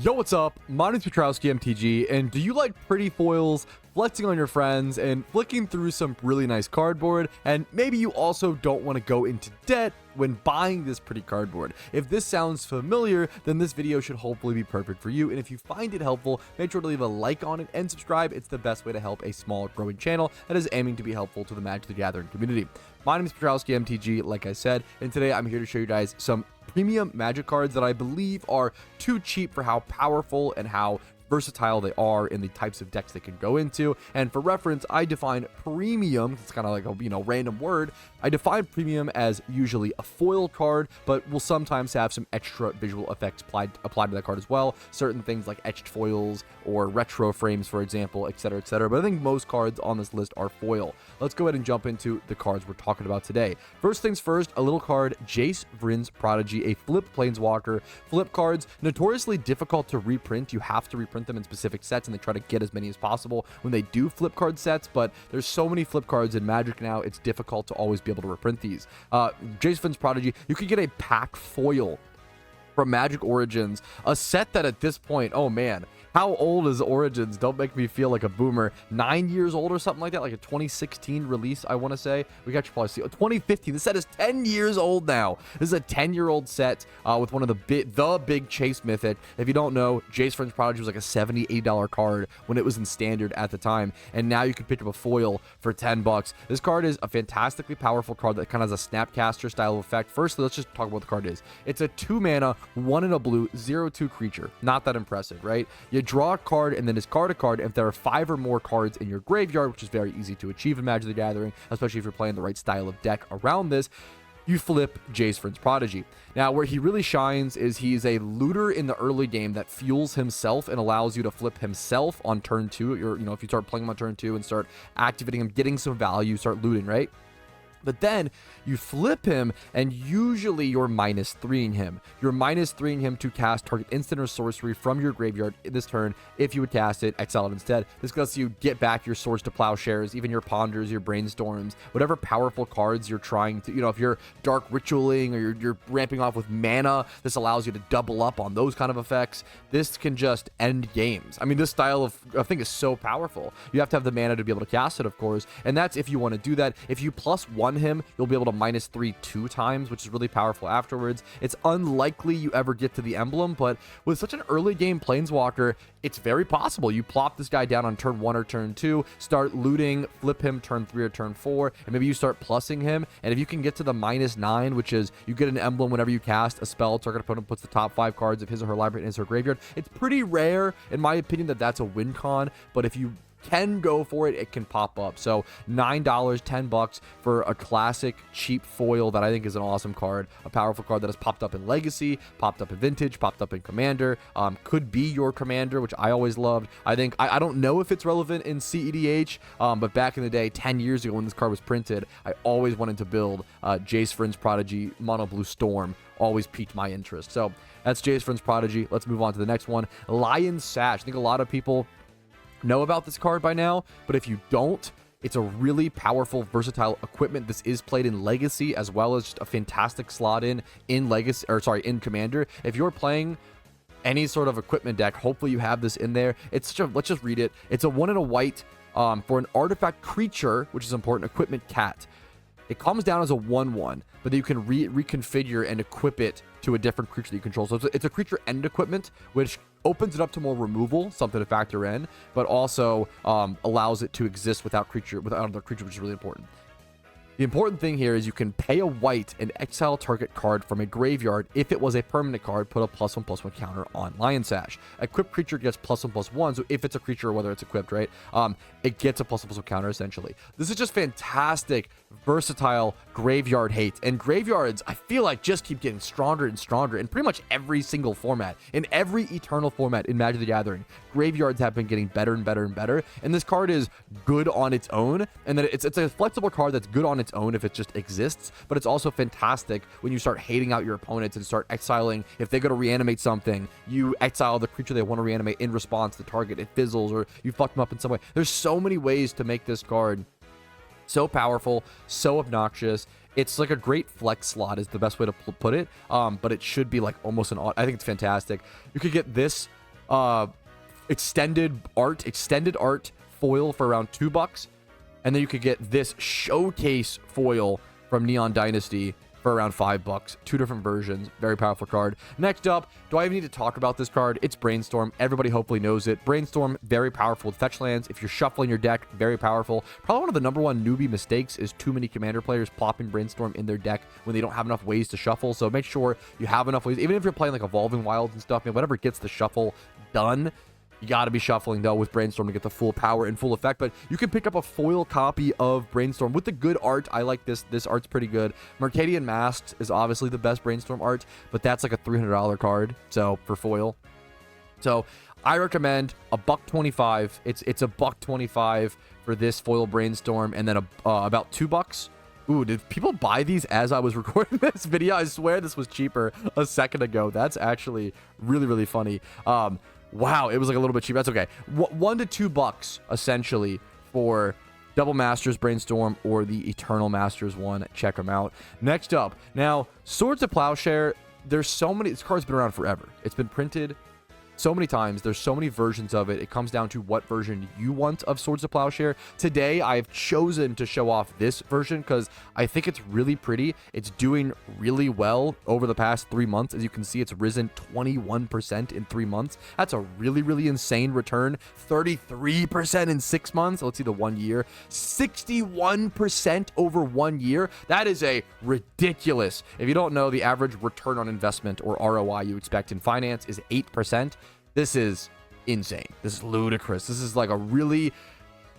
Yo, what's up? My name's Petrowski MTG, and do you like pretty foils, flexing on your friends, and flicking through some really nice cardboard? And maybe you also don't want to go into debt when buying this pretty cardboard. If this sounds familiar, then this video should hopefully be perfect for you. And if you find it helpful, make sure to leave a like on it and subscribe. It's the best way to help a small growing channel that is aiming to be helpful to the Magic the Gathering community. My name is Petrowski MTG, like I said, and today I'm here to show you guys some premium Magic cards that I believe are too cheap for how powerful and how versatile they are in the types of decks they can go into. And for reference, I define premium, it's kind of like a random word. I define premium as usually a foil card, but will sometimes have some extra visual effects applied to that card as well. Certain things like etched foils or retro frames, for example, etc., etc. But I think most cards on this list are foil. Let's go ahead and jump into the cards we're talking about today. First things first, a little card, Jace, Vryn's Prodigy, a flip planeswalker. Flip cards, notoriously difficult to reprint. You have to reprint them in specific sets, and they try to get as many as possible when they do flip card sets, but there's so many flip cards in Magic now, it's difficult to always be able to reprint these. Jace, Vryn's Prodigy, you could get a pack foil from Magic Origins, a set that at this point, oh man, how old is Origins? Don't make me feel like a boomer. 9 years old or something like that, like a 2016 release, I want to say. We got you probably see 2015. This set is 10 years old now. This is a 10-year-old set with one of the big Chase Mythic. If you don't know, Jace, Vryn's Prodigy was like a $70, $80 card when it was in standard at the time, and now you can pick up a foil for 10 bucks. This card is a fantastically powerful card that kind of has a Snapcaster style of effect. Firstly, let's just talk about what the card is. It's a 2 mana, 1 in a blue, 0/2 creature. Not that impressive, right? You draw a card and then discard a card. If there are 5 or more cards in your graveyard, which is very easy to achieve in Magic the Gathering, especially if you're playing the right style of deck around this, you flip Jace, Vryn's Prodigy. Now, where he really shines is he's a looter in the early game that fuels himself and allows you to flip himself on turn 2. If you start playing him on turn 2 and start activating him, getting some value, start looting, right? But then you flip him, and usually you're -3ing him. You're -3ing him to cast target instant or sorcery from your graveyard this turn. If you would cast it, exile it instead. This lets you get back your Swords to Plowshares, even your Ponders, your Brainstorms, whatever powerful cards you're trying to, if you're Dark Ritualing or you're ramping off with mana, this allows you to double up on those kind of effects. This can just end games. I mean, this style of thing is so powerful. You have to have the mana to be able to cast it, of course, and that's if you want to do that. If you +1 him, you'll be able to -3 2 times, which is really powerful afterwards. It's unlikely you ever get to the emblem, but with such an early game planeswalker, it's very possible. You plop this guy down on turn 1 or turn 2, start looting, flip him turn 3 or turn 4, and maybe you start plussing him. And if you can get to the -9, which is you get an emblem whenever you cast a spell, target opponent puts the top 5 cards of his or her library in his or her graveyard. It's pretty rare, in my opinion, that that's a win con, but if you can go for it, it can pop up. So $9, 10 bucks for a classic cheap foil that I think is an awesome card, a powerful card that has popped up in Legacy, popped up in Vintage, popped up in Commander, could be your Commander, which I always loved. I don't know if it's relevant in CEDH, but back in the day, 10 years ago when this card was printed, I always wanted to build Jace, Vryn's Prodigy, Mono Blue Storm. Always piqued my interest. So that's Jace, Vryn's Prodigy. Let's move on to the next one, Lion Sash. I think a lot of people know about this card by now, but if you don't, it's a really powerful, versatile equipment. This is played in Legacy as well as just a fantastic slot in Legacy, in Commander. If you're playing any sort of equipment deck, hopefully you have this in there. It's let's just read it. It's a 1 in a white for an artifact creature, which is important, equipment cat. It comes down as a 1/1, but then you can reconfigure and equip it to a different creature that you control. So it's a creature and equipment, which opens it up to more removal, something to factor in, but also allows it to exist without another creature, which is really important. The important thing here is you can pay a white and exile target card from a graveyard. If it was a permanent card, put a +1/+1 counter on Lion Sash. Equipped creature gets +1/+1, so if it's a creature or whether it's equipped, right, it gets a +1/+1 counter essentially. This is just fantastic, versatile graveyard hate, and graveyards I feel like just keep getting stronger and stronger in pretty much every single format, in every Eternal format in Magic the Gathering. Graveyards have been getting better and better and better, and this card is good on its own, and that it's a flexible card that's good on its own if it just exists, but it's also fantastic when you start hating out your opponents and start exiling. If they go to reanimate something, you exile the creature they want to reanimate in response to the target. It fizzles, or you fuck them up in some way. There's so many ways to make this card so powerful, so obnoxious. It's like a great flex slot is the best way to put it, but it should be like almost an I think it's fantastic. You could get this extended art foil for around $2, and then you could get this showcase foil from Neon Dynasty for around $5. Two different versions. Very powerful card. Next up, do I even need to talk about this card? It's Brainstorm. Everybody hopefully knows it. Brainstorm, very powerful with fetch lands. If you're shuffling your deck, very powerful. Probably one of the #1 newbie mistakes is too many commander players plopping Brainstorm in their deck when they don't have enough ways to shuffle. So make sure you have enough ways. Even if you're playing like Evolving Wilds and stuff, man, whatever gets the shuffle done, you got to be shuffling, though, with Brainstorm to get the full power and full effect. But you can pick up a foil copy of Brainstorm with the good art. I like this. This art's pretty good. Mercadian Masked is obviously the best Brainstorm art, but that's like a $300 card, so for foil. So I recommend a $1.25. It's a $1.25 for this foil Brainstorm, and then about $2. Ooh, did people buy these as I was recording this video? I swear this was cheaper a second ago. That's actually really, really funny. Wow, it was like a little bit cheap. That's okay. $1 to $2 essentially for Double Masters Brainstorm or the Eternal Masters one. Check them out. Next up, now Swords of Plowshare. There's so many. This card's been around forever. It's been printed so many times. There's so many versions of it. It comes down to what version you want of Swords of Plowshare. Today, I've chosen to show off this version because I think it's really pretty. It's doing really well over the past 3 months. As you can see, it's risen 21% in 3 months. That's a really, really insane return. 33% in 6 months. Let's see the 1 year. 61% over 1 year. That is a ridiculous. If you don't know, the average return on investment or ROI you expect in finance is 8%. This is insane. This is ludicrous. This is like a really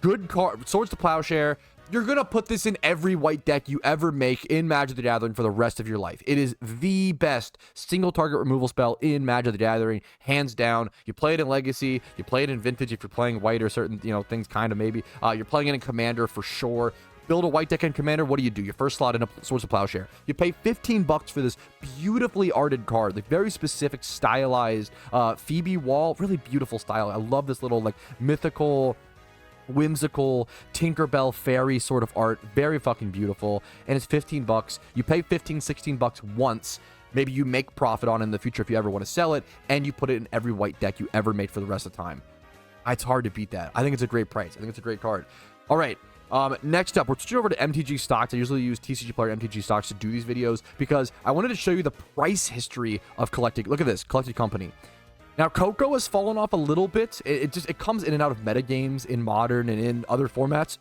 good card. Swords to Plowshare. You're going to put this in every white deck you ever make in Magic the Gathering for the rest of your life. It is the best single target removal spell in Magic the Gathering, hands down. You play it in Legacy. You play it in Vintage if you're playing white or certain, things kind of maybe. You're playing it in Commander for sure. Build a white deck in Commander. What do? Your first slot in a Swords of Plowshare. You pay $15 for this beautifully arted card, like very specific, stylized Phoebe Wall. Really beautiful style. I love this little like mythical, whimsical Tinkerbell fairy sort of art. Very fucking beautiful. And it's $15. You pay $16 once. Maybe you make profit on it in the future if you ever want to sell it, and you put it in every white deck you ever made for the rest of the time. It's hard to beat that. I think it's a great price. I think it's a great card. All right. Next up, we're switching over to MTG stocks. I usually use TCG Player MTG stocks to do these videos because I wanted to show you the price history of collecting. Look at this, Collected Company. Now, Coco has fallen off a little bit. It comes in and out of metagames in Modern and in other formats.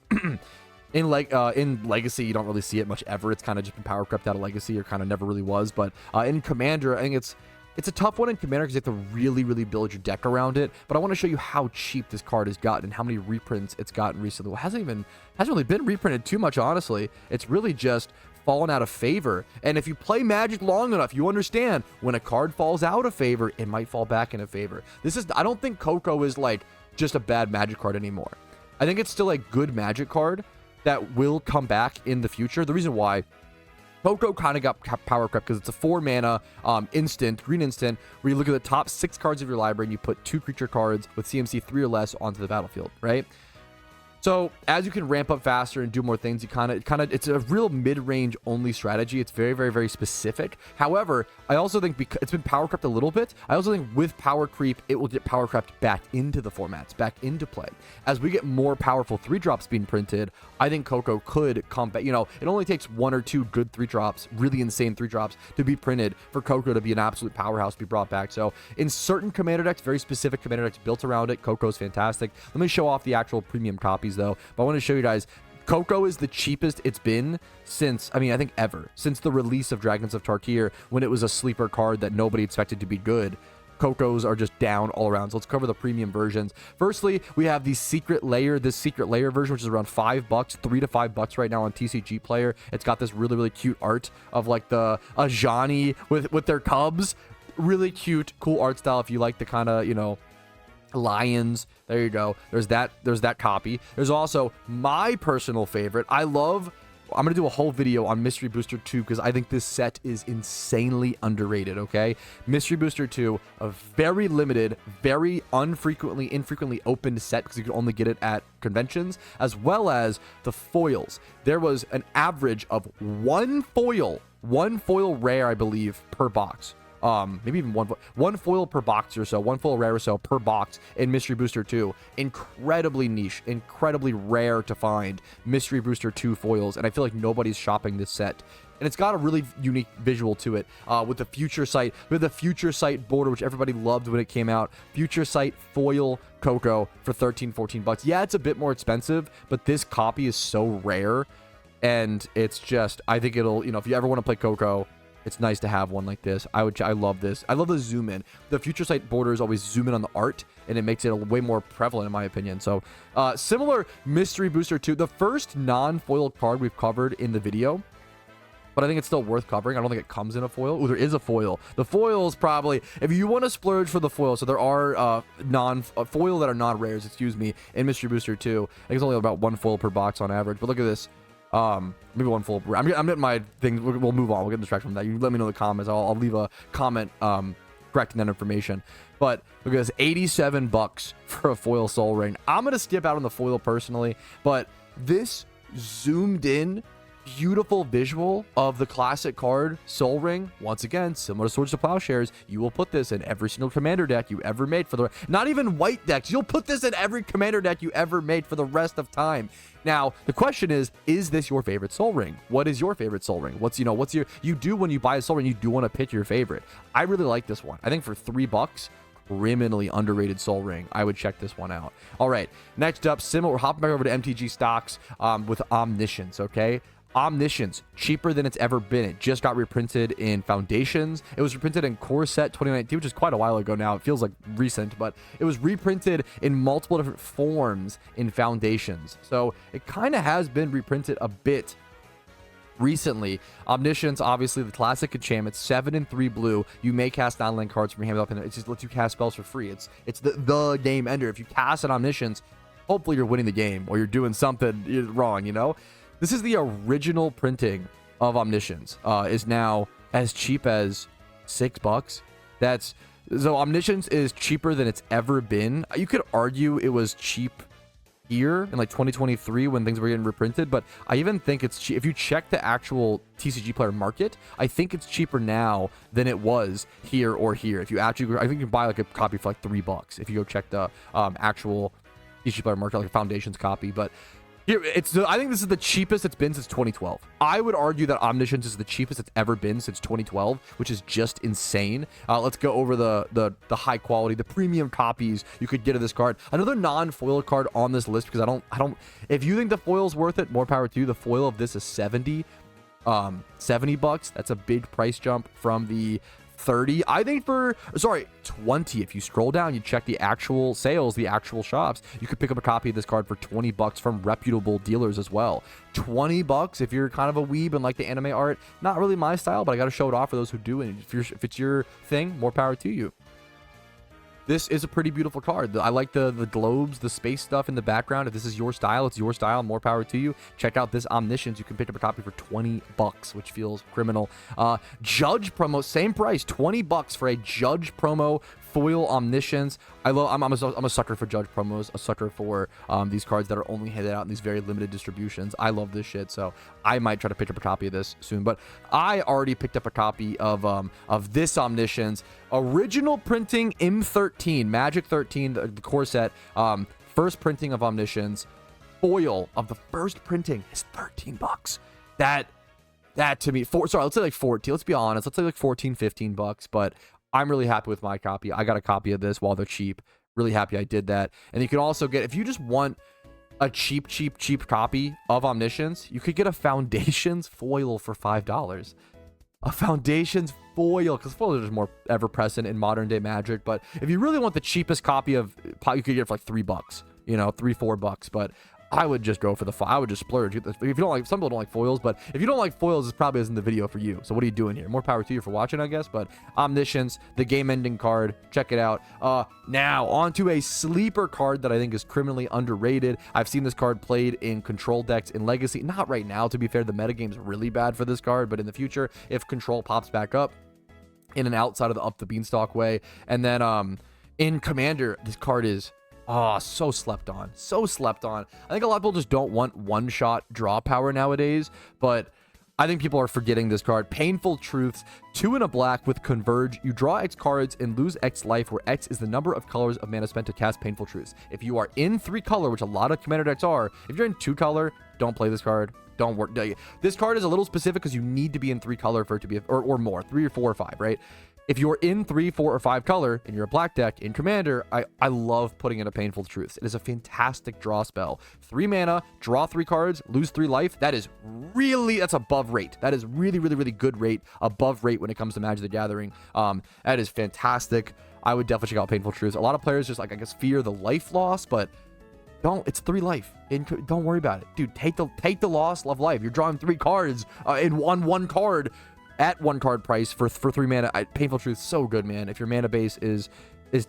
In Legacy, you don't really see it much ever. It's kind of just been power crept out of Legacy, or kind of never really was. But in Commander, I think it's a tough one in Commander because you have to really, really build your deck around it. But I want to show you how cheap this card has gotten and how many reprints it's gotten recently. Well, hasn't really been reprinted too much, honestly. It's really just fallen out of favor. And if you play Magic long enough, you understand when a card falls out of favor, it might fall back into favor. I don't think Coco is like just a bad Magic card anymore. I think it's still a good Magic card that will come back in the future. The reason why Coco kind of got power crept because it's a 4-mana instant, green instant, where you look at the top 6 cards of your library and you put 2 creature cards with CMC 3 or less onto the battlefield, right? So as you can ramp up faster and do more things, it's a real mid-range only strategy. It's very, very, very specific. However, I also think because it's been power crept a little bit, I also think with power creep, it will get power crept back into the formats, back into play. As we get more powerful 3-drops being printed, I think Coco could come back. It only takes 1 or 2 good 3-drops, really insane 3-drops to be printed for Coco to be an absolute powerhouse, to be brought back. So in certain Commander decks, very specific Commander decks built around it, Coco's fantastic. Let me show off the actual premium copies though, but I want to show you guys Coco is the cheapest it's been since, I think ever, since the release of Dragons of Tarkir, when it was a sleeper card that nobody expected to be good. Cocos are just down all around. So let's cover the premium versions. Firstly, we have the Secret Layer, this Secret Layer version, which is around $5, $3 to $5 right now on TCG Player. It's got this really, really cute art of like the Ajani with their cubs. Really cute, cool art style if you like the kind of, lions. There you go. There's that copy. There's also my personal favorite. I'm gonna do a whole video on Mystery Booster 2 because I think this set is insanely underrated. Okay, Mystery Booster 2, a very limited, very infrequently opened set because you can only get it at conventions, as well as the foils. There was an average of one foil rare, I believe, per box. maybe even one foil per box or so, one foil rare or so per box in Mystery Booster 2. Incredibly niche, incredibly rare to find Mystery Booster 2 foils, and I feel like nobody's shopping this set. And it's got a really unique visual to it, with the Future Sight, border, which everybody loved when it came out. Future Sight foil Coco for 13-14 bucks. Yeah, it's a bit more expensive, but this copy is so rare, and it's just, I think it'll, if you ever want to play Coco, it's nice to have one like this. I love this. I love the zoom in. The Future Sight borders always zoom in on the art, and it makes it way more prevalent in my opinion. So, similar Mystery Booster 2, the first non-foil card we've covered in the video, but I think it's still worth covering. I don't think it comes in a foil. Oh, there is a foil. The foils probably, if you want to splurge for the foil, so there are foil that are non-rares, excuse me, in Mystery Booster 2. I think it's only about one foil per box on average, but look at this. Maybe one full. I'm getting my thing. We'll move on. We'll get distracted from that. You let me know in the comments. I'll leave a comment correcting that information. But look at this, 87 bucks for a foil Soul Ring. I'm gonna skip out on the foil personally, but this zoomed in beautiful visual of the classic card Soul Ring, once again similar to Swords to Plowshares, you will put this in every single commander deck you ever made for the, not even white decks, you'll put this in every commander deck you ever made for the rest of time. Now the question is this your favorite Soul Ring? What is your favorite Soul Ring? What's your, you do when you buy a Soul Ring, you do want to pick your favorite. I really like this one. I think for $3, criminally underrated Soul Ring. I would check this one out. All right, next up, similar, we're hopping back over to MTG stocks with Omniscience. Okay, Omniscience, cheaper than it's ever been. It just got reprinted in Foundations. It was reprinted in Core Set 2019, which is quite a while ago now. It feels like recent, but it was reprinted in multiple different forms in Foundations. So it kind of has been reprinted a bit recently. Omniscience, obviously the classic enchantment, 7 and 3 blue. You may cast non-land cards from your hand up, and it just lets you cast spells for free. It's the game ender. If you cast an Omniscience, hopefully you're winning the game, or you're doing something wrong, you know? This is the original printing of Omniscience. Is now as cheap as $6. So Omniscience is cheaper than it's ever been. You could argue it was cheap here in like 2023 when things were getting reprinted, but I even think it's cheap. If you check the actual TCG player market, I think it's cheaper now than it was here or here. If you actually, I think you can buy like a copy for like $3 if you go check the actual TCG player market, like a Foundations copy, but here, I think this is the cheapest it's been since 2012. I would argue that Omniscience is the cheapest it's ever been since 2012, which is just insane. Let's go over the high quality, the premium copies you could get of this card. Another non-foil card on this list, because I don't. If you think the foil's worth it, more power to you. The foil of this is $70 bucks. That's a big price jump from the 30. I think for 20. If you scroll down, you check the actual sales, the actual shops, you could pick up a copy of this card for $20 from reputable dealers as well. $20 if you're kind of a weeb and like the anime art. Not really my style, but I got to show it off for those who do, and if it's your thing, more power to you. This is a pretty beautiful card. I like the globes, the space stuff in the background. If this is your style, it's your style. More power to you. Check out this Omniscience. You can pick up a copy for $20, which feels criminal. Judge promo, same price, $20 for a Judge promo foil Omniscience. I'm a sucker for Judge promos, a sucker for these cards that are only handed out in these very limited distributions. I love this shit, so I might try to pick up a copy of this soon. But I already picked up a copy of this Omniscience, original printing M13, Magic 13, the core set, first printing of Omniscience. Foil of the first printing is $13. That to me, let's say like 14. Let's be honest, let's say like 14, $15. But I'm really happy with my copy. I got a copy of this while they're cheap. Really happy I did that. And you can also get, if you just want a cheap copy of Omniscience, you could get a Foundations foil for $5. A Foundations foil, because foils are just more ever present in modern day Magic. But if you really want the cheapest copy of, you could get it for like $3, you know, $3-4. But I would just go for the I would just splurge. If you don't like, some people don't like foils, but if you don't like foils, this probably isn't the video for you. So what are you doing here? More power to you for watching, I guess. But Omniscience, the game-ending card, check it out. Now onto a sleeper card that I think is criminally underrated. I've seen this card played in Control decks in Legacy. Not right now, to be fair. The metagame's really bad for this card, but in the future, if Control pops back up in and outside of the up the beanstalk way, and then in Commander, this card is so slept on. I think a lot of people just don't want one-shot draw power nowadays, but I think people are forgetting this card. Painful Truths, 2 and a black with Converge. You draw X cards and lose X life, where X is the number of colors of mana spent to cast Painful Truths. If you are in 3 color, which a lot of commander decks are, if you're in 2 color, don't play this card. Don't work. This card is a little specific because you need to be in 3 color for it to be, or more, 3 or 4 or 5, right? If you're in 3, 4, or 5 color and you're a black deck in Commander, I love putting in a Painful Truths. It is a fantastic draw spell. 3 mana, draw 3 cards, lose 3 life. That's above rate. That is really, really, really good rate, above rate when it comes to Magic the Gathering. That is fantastic. I would definitely check out Painful Truths. A lot of players just, like, I guess, fear the life loss, but it's 3 life. Don't worry about it. Dude, take the loss of life. You're drawing 3 cards in one card. At 1 card price for 3 mana. Painful Truth, so good, man. If your mana base is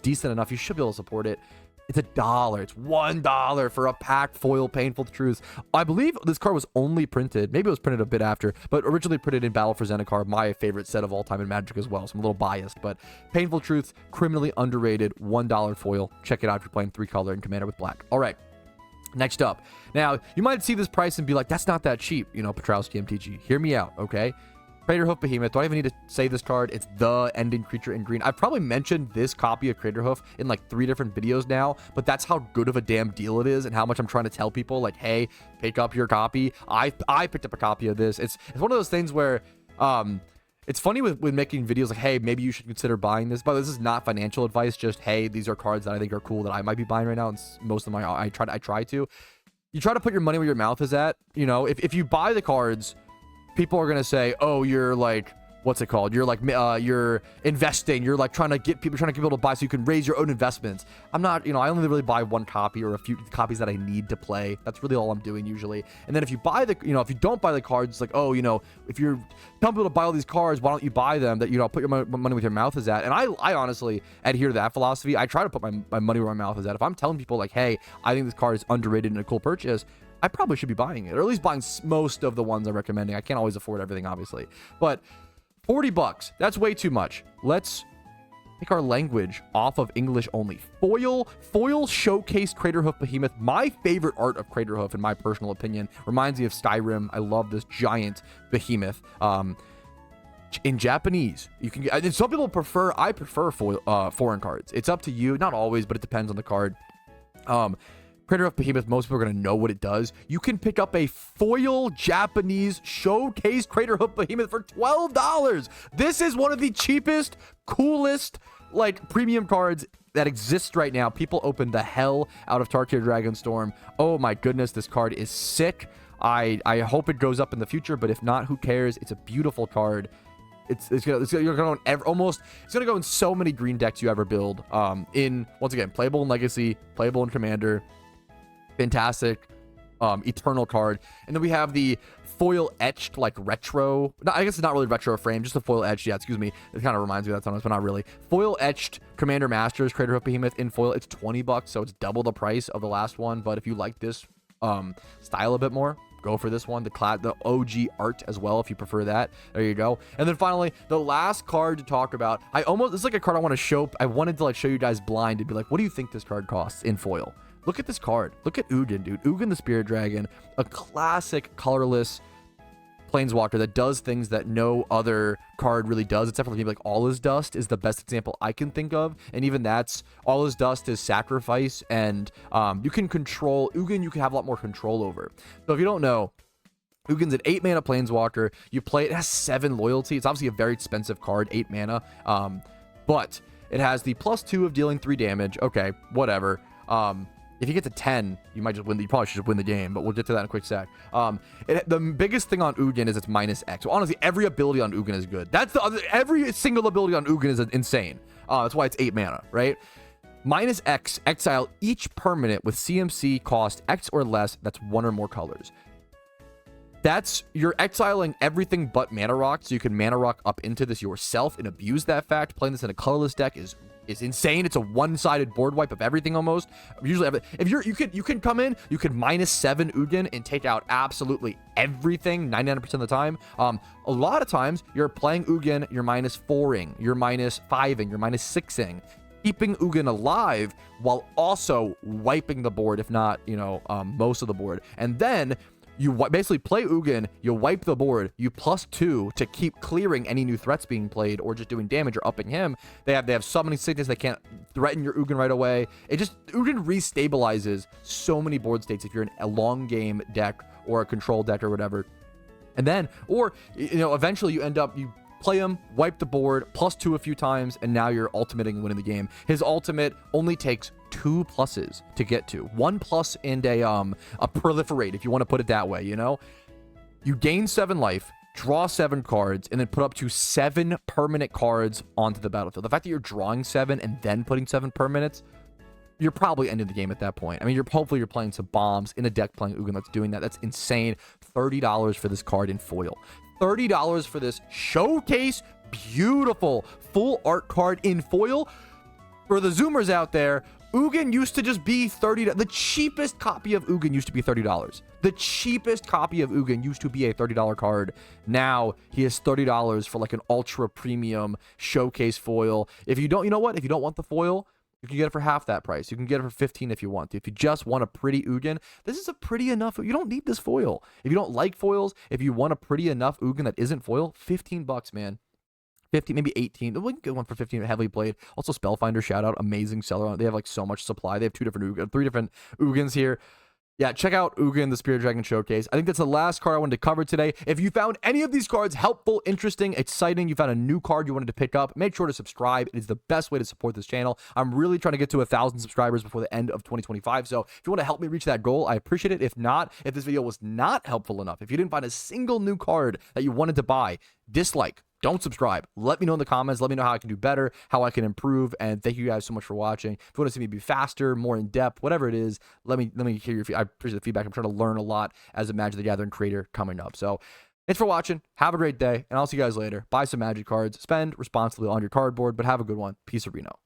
decent enough, you should be able to support it. It's $1. It's $1 for a packed foil Painful Truths. I believe this card was only printed, maybe it was printed a bit after, but originally printed in Battle for Zendikar, my favorite set of all time in Magic as well, so I'm a little biased. But Painful Truths, criminally underrated, $1 foil. Check it out if you're playing 3 color and Commander with black. All right. Next up. Now, you might see this price and be like, that's not that cheap, Petrowski MTG. Hear me out, okay? Craterhoof Behemoth. Do I even need to say this card? It's the ending creature in green. I've probably mentioned this copy of Craterhoof in like 3 different videos now, but that's how good of a damn deal it is and how much I'm trying to tell people, like, hey, pick up your copy. I picked up a copy of this. It's one of those things where it's funny with making videos like, hey, maybe you should consider buying this, but this is not financial advice. Just, hey, these are cards that I think are cool that I might be buying right now, and most of them I try to. You try to put your money where your mouth is at. If you buy the cards, people are going to say, oh, you're like, what's it called? You're like, you're investing. You're like trying to get people to buy so you can raise your own investments. I'm not, I only really buy 1 copy or a few copies that I need to play. That's really all I'm doing usually. And then if you buy if you don't buy the cards, it's like, oh, if you're telling people to buy all these cards, why don't you buy them? That, put your money where your mouth is at. And I honestly adhere to that philosophy. I try to put my money where my mouth is at. If I'm telling people like, hey, I think this card is underrated and a cool purchase, I probably should be buying it, or at least buying most of the ones I'm recommending. I can't always afford everything, obviously, but $40, that's way too much. Let's take our language off of English only. Foil showcase Craterhoof Behemoth. My favorite art of Craterhoof, in my personal opinion, reminds me of Skyrim. I love this giant behemoth. In Japanese, you can get, and some people prefer, I prefer foreign cards. It's up to you, not always, but it depends on the card. Craterhoof Behemoth, most people are going to know what it does. You can pick up a foil Japanese showcase Craterhoof Behemoth for $12. This is one of the cheapest, coolest, like, premium cards that exists right now. People open the hell out of Tarkir Dragonstorm. Oh my goodness, this card is sick. I hope it goes up in the future, but if not, who cares? It's a beautiful card. It's gonna go in so many green decks you ever build. In, once again, playable in Legacy, playable in Commander. Fantastic eternal card. And then we have the foil etched, like, retro, no, I guess it's not really retro frame, just a foil etched. Yeah, excuse me, it kind of reminds me of that sometimes, but not really. Foil etched Commander Masters Craterhoof Behemoth in foil. It's $20, so it's double the price of the last one. But if you like this style a bit more, go for this one. The OG art as well, if you prefer that. There you go. And then finally, the last card to talk about. This is like a card I want to show. I wanted to, like, show you guys blind and be like, what do you think this card costs in foil? Look at this card. Look at Ugin, dude. Ugin the Spirit Dragon, a classic colorless planeswalker that does things that no other card really does, except for maybe like All Is Dust is the best example I can think of. And even that's, All Is Dust is sacrifice, and you can control Ugin, you can have a lot more control over. So if you don't know, Ugin's an 8 mana planeswalker. You play it has 7 loyalty. It's obviously a very expensive card, 8 mana. But it has the +2 of dealing 3 damage. Okay, whatever. If you get to 10, you might just win. You probably should just win the game, but we'll get to that in a quick sec. The biggest thing on Ugin is it's -X. So honestly, every ability on Ugin is good. Every single ability on Ugin is insane. That's why it's 8 mana, right? -X, exile each permanent with CMC cost X or less. That's 1 or more colors. You're exiling everything but Mana Rock, so you can Mana Rock up into this yourself and abuse that fact. Playing this in a colorless deck is insane. It's a one-sided board wipe of everything almost. Usually, if you can come in, you can -7 Ugin and take out absolutely everything 99% of the time. A lot of times you're playing Ugin, you're -4ing, you're -5ing, you're -6ing, keeping Ugin alive while also wiping the board, if not, most of the board. And then You basically play Ugin, you wipe the board, you +2 to keep clearing any new threats being played or just doing damage or upping him. They have summoning sickness, they can't threaten your Ugin right away. Ugin restabilizes so many board states if you're in a long game deck or a control deck or whatever. And then, or, eventually you play him, wipe the board, +2 a few times, and now you're ultimating winning the game. His ultimate only takes 2 pluses to get to. 1 plus and a proliferate, if you want to put it that way, You gain 7 life, draw 7 cards, and then put up to 7 permanent cards onto the battlefield. The fact that you're drawing 7 and then putting 7 permanents, you're probably ending the game at that point. I mean, hopefully you're playing some bombs in a deck playing Ugin that's doing that. That's insane. $30 for this card in foil. $30 for this showcase beautiful full art card in foil. For the Zoomers out there, Ugin used to just be $30. The cheapest copy of Ugin used to be $30. The cheapest copy of Ugin used to be a $30 card. Now he is $30 for like an ultra premium showcase foil. If you don't, if you don't want the foil, you can get it for half that price. You can get it for 15 if you want to. If you just want a pretty Ugin, this is a pretty enough. You don't need this foil. If you don't like foils, if you want a pretty enough Ugin that isn't foil, $15, man. 50, maybe 18. We can get one for 15, heavily played. Also, Spellfinder, shout out, amazing seller. They have like so much supply. They have 3 different Ugins here. Yeah, check out Ugin, the Spirit Dragon Showcase. I think that's the last card I wanted to cover today. If you found any of these cards helpful, interesting, exciting, you found a new card you wanted to pick up, make sure to subscribe. It is the best way to support this channel. I'm really trying to get to 1,000 subscribers before the end of 2025. So if you want to help me reach that goal, I appreciate it. If not, if this video was not helpful enough, if you didn't find a single new card that you wanted to buy, dislike. Don't subscribe. Let me know in the comments. Let me know how I can do better, how I can improve. And thank you guys so much for watching. If you want to see me be faster, more in depth, whatever it is, let me hear your feedback. I appreciate the feedback. I'm trying to learn a lot as a Magic the Gathering creator coming up. So thanks for watching. Have a great day, and I'll see you guys later. Buy some Magic cards. Spend responsibly on your cardboard, but have a good one. Peace, Reno.